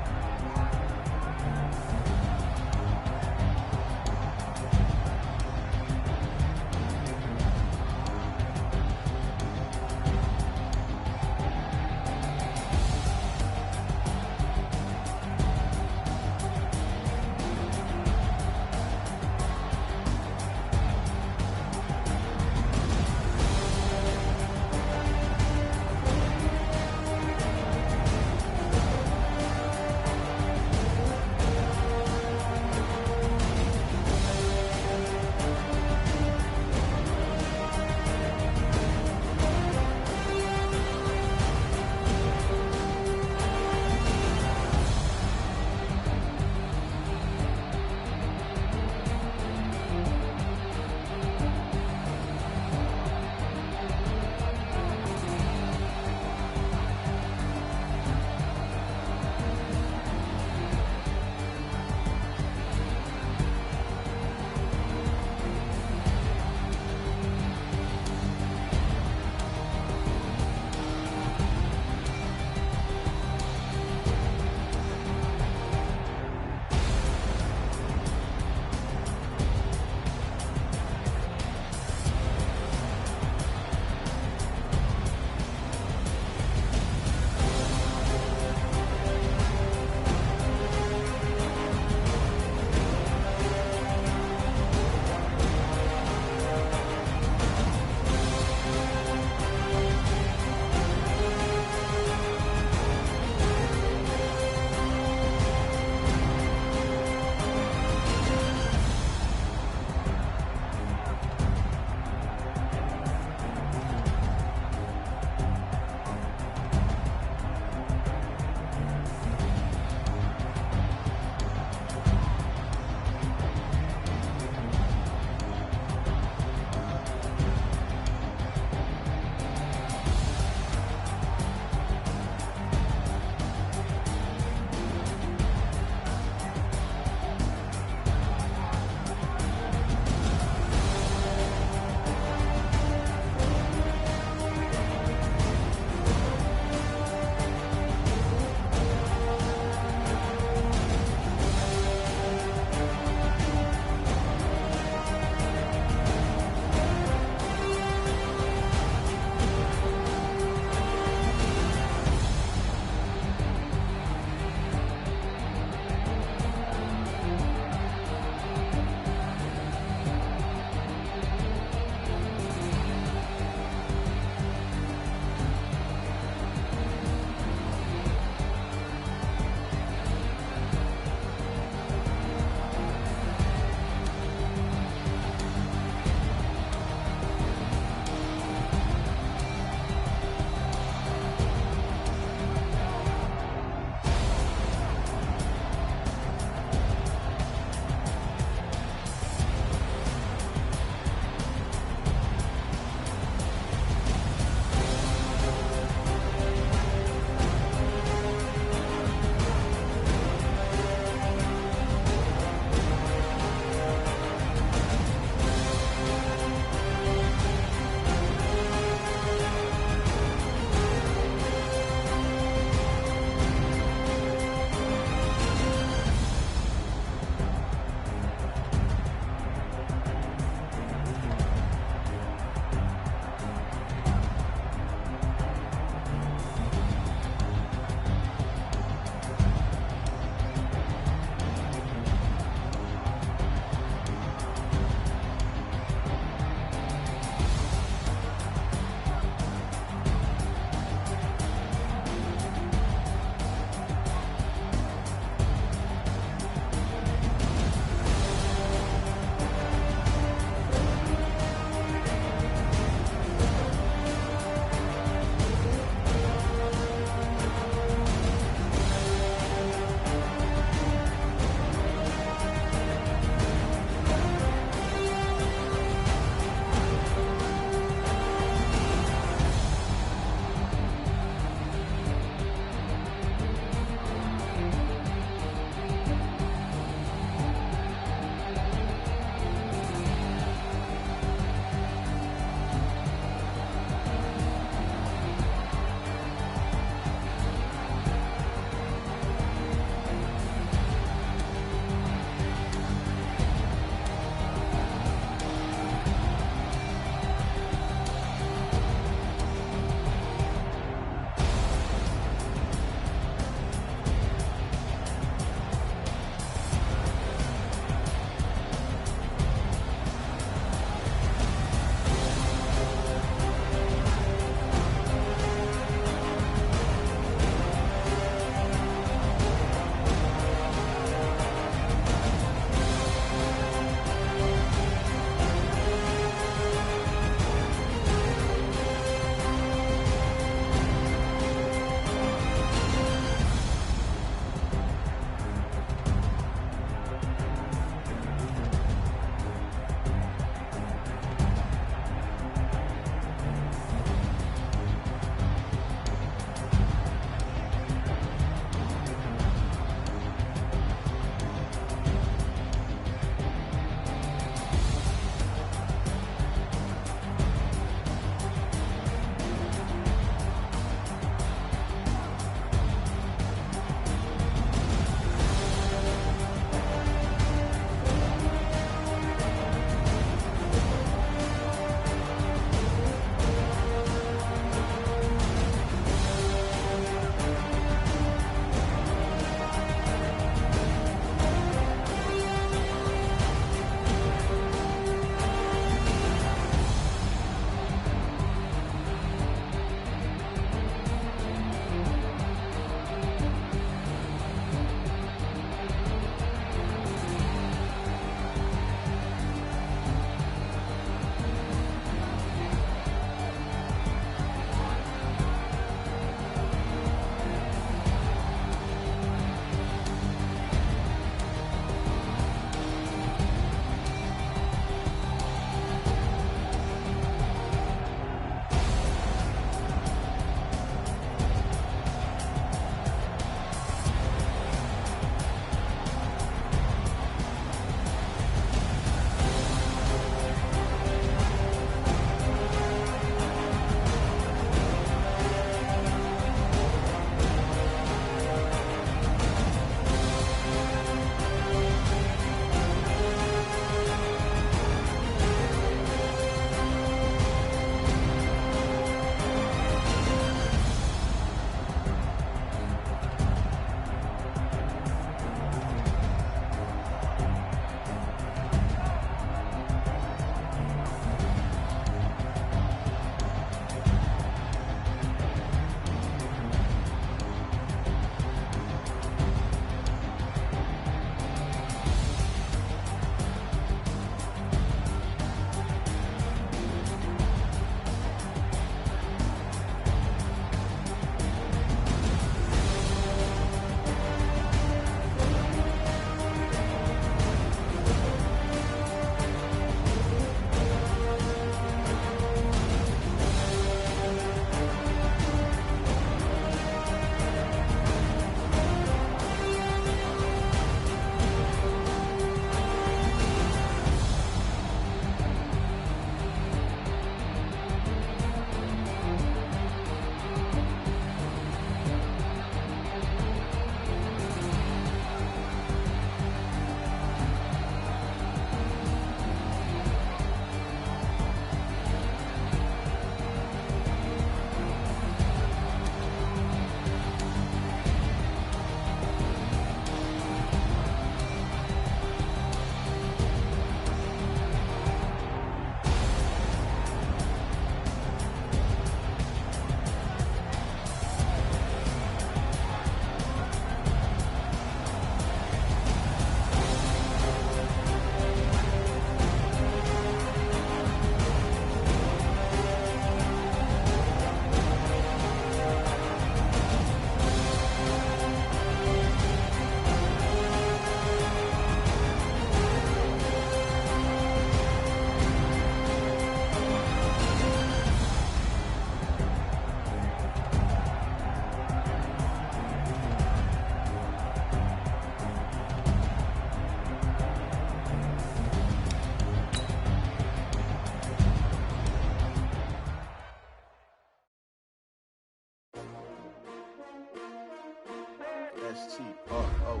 S-T-R-O.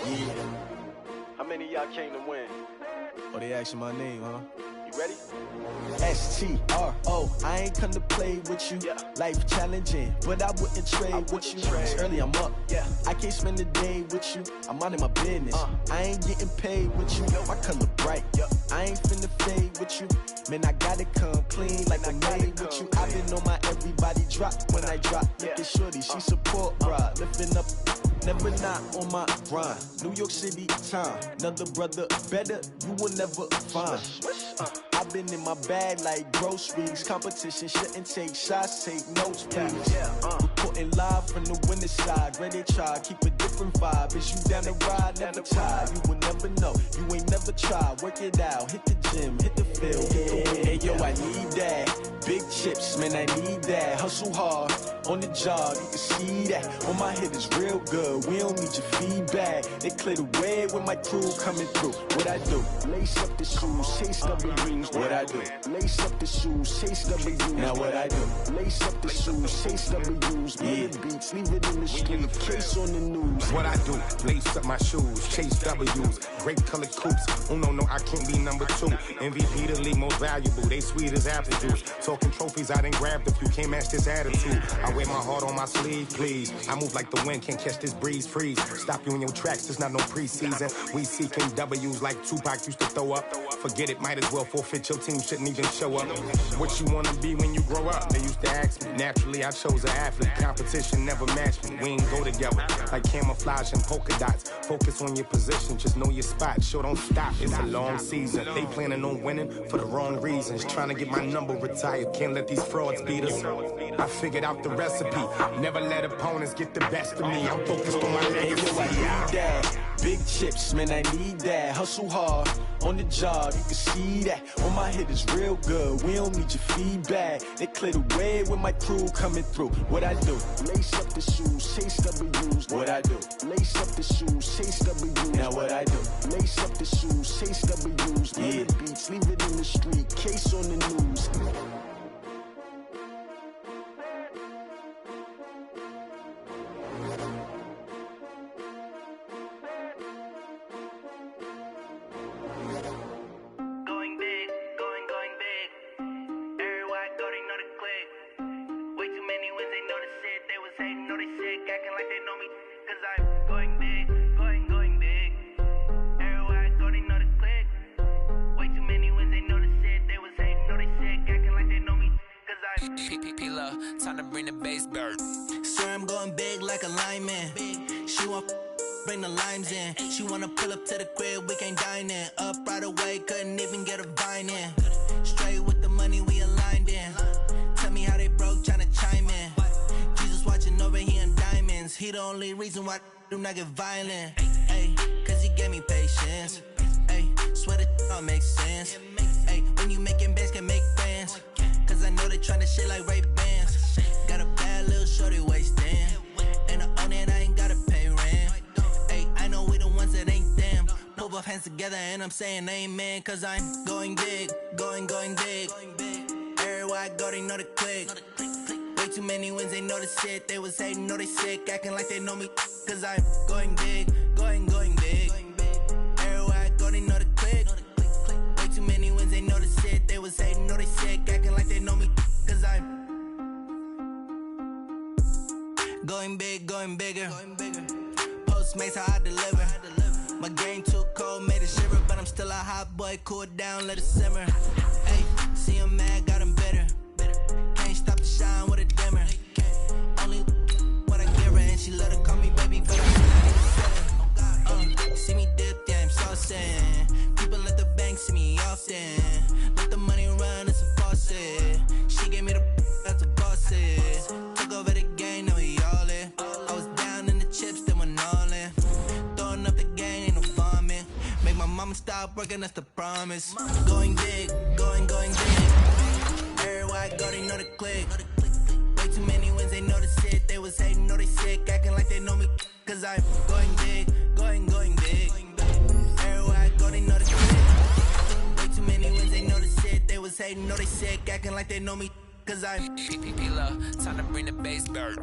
Yeah. How many of y'all came to win? Oh, they asking my name, huh? You ready? S-T-R-O. I ain't come to play with you. Yeah. Life challenging, but I wouldn't trade with you. It's early, I'm up. Yeah. I can't spend the day with you. I'm out of my business. I ain't getting paid with you. My color bright. I ain't finna fade with you. Man, I gotta come clean like I made with you. I've been on my everybody drop when I drop. Look at shorty, she support, bruh. Lifting up, never not on my grind. New York City time, another brother better, you will never find. I've been in my bag like groceries. Competition shouldn't take shots, take notes, please. Reporting live from the winning side. Ready to try, keep a different vibe. Is you down the ride, never tired. You will never know, you ain't never tried. Work it out, hit the gym, hit the field, hit the win. Hey yo, I need that. Big chips, man, I need that. Hustle hard, on the job, you can see that. On my head is real good, we don't need your feedback. They clear the way with my crew coming through. What I do? Lace up the shoes, chase W's. What I do? Lace up the shoes, chase W's. Now what I do? Lace up the shoes, chase W's. Bring the beats, leave it in the street, case on the news. What I do? Lace up my shoes, chase W's. Great colored coops. Oh no, I can't be number 2. MVP the league most valuable. They sweet as apple juice. Talking trophies, I done grabbed a few. Can't match this attitude. I wear my heart on my sleeve, please. I move like the wind, can't catch this breeze. Freeze. Stop you in your tracks. There's not no preseason. We seeking W's like Tupac used to throw up. Forget it, might as well forfeit. Your team shouldn't even show up. What you wanna be when you grow up? They used to ask me. Naturally, I chose an athlete. Competition never matched me. We ain't go together like camouflage and polka dots. Focus on your position, just know your spot. Sure, don't stop. It's a long season. They planning on winning for the wrong reasons. Trying to get my number retired. Can't let these frauds beat us. I figured out the recipe. Never let opponents get the best of me. I'm focused on my legacy. I need that. Big chips, man, I need that. Hustle hard, on the job, you can see that. On my head is real good, we don't need your feedback. They clear the way with my crew coming through. What I do? Lace up the shoes, chase W's. What I do? Lace up the shoes, chase W's. Now what I do? Lace up the shoes, chase W's. Bring the beats, leave it in the street, case on the news. Time to bring the bass bird. Swear I'm going big like a lineman. She want bring the limes in. She wanna pull up to the crib, we can't dine in. Up right away, couldn't even get a vine in. Straight with the money, we aligned in. Tell me how they broke, tryna chime in. Jesus watching over here in diamonds. He the only reason why I do not get violent. Ay, cause he gave me patience. Ay, swear that all makes sense. Ay, when you making bands, can make friends. Cause I know they tryna shit like Ray-Bans. Got a bad little shorty wasting. And I own it, I ain't gotta pay rent. Ay, I know we the ones that ain't them. Pull both hands together and I'm saying amen. Cause I'm going big, going big. Everywhere I go, they know the click. Way too many wins, they know the shit. They was hating, know they sick, acting like they know me. Cause I'm going big, going big. Everywhere I go, they know the click. Way too many wins, they know the shit. They was hating, know they sick, acting like they know me. Cause I'm going big, going bigger. Postmates, how I deliver. My game too cold, made it shiver. But I'm still a hot boy, cool it down, let it simmer. Hey, see him mad, got him bitter. Can't stop the shine with a dimmer. Only what I give her, and she let her call me baby, but I'm see me dip, yeah, I'm saucing. People at the bank see me often. Let the money run, it's a faucet. She gave me the that's a boss is. Took over the game, now we all in. I was down in the chips, then went all in. Throwing up the game, ain't no vomit. Make my mama stop working, that's the promise. Going big, going big. Everywhere I go, they know the click. Way too many wins, they know the shit. They was hating, know they sick, acting like they know me. Cause I'm going big, going big. Everywhere I go, they know the click. Way too many wins, they know the shit. They was hating, know they sick, acting like they know me. Cause I'm P-P-P-Love, time to bring the bass bird.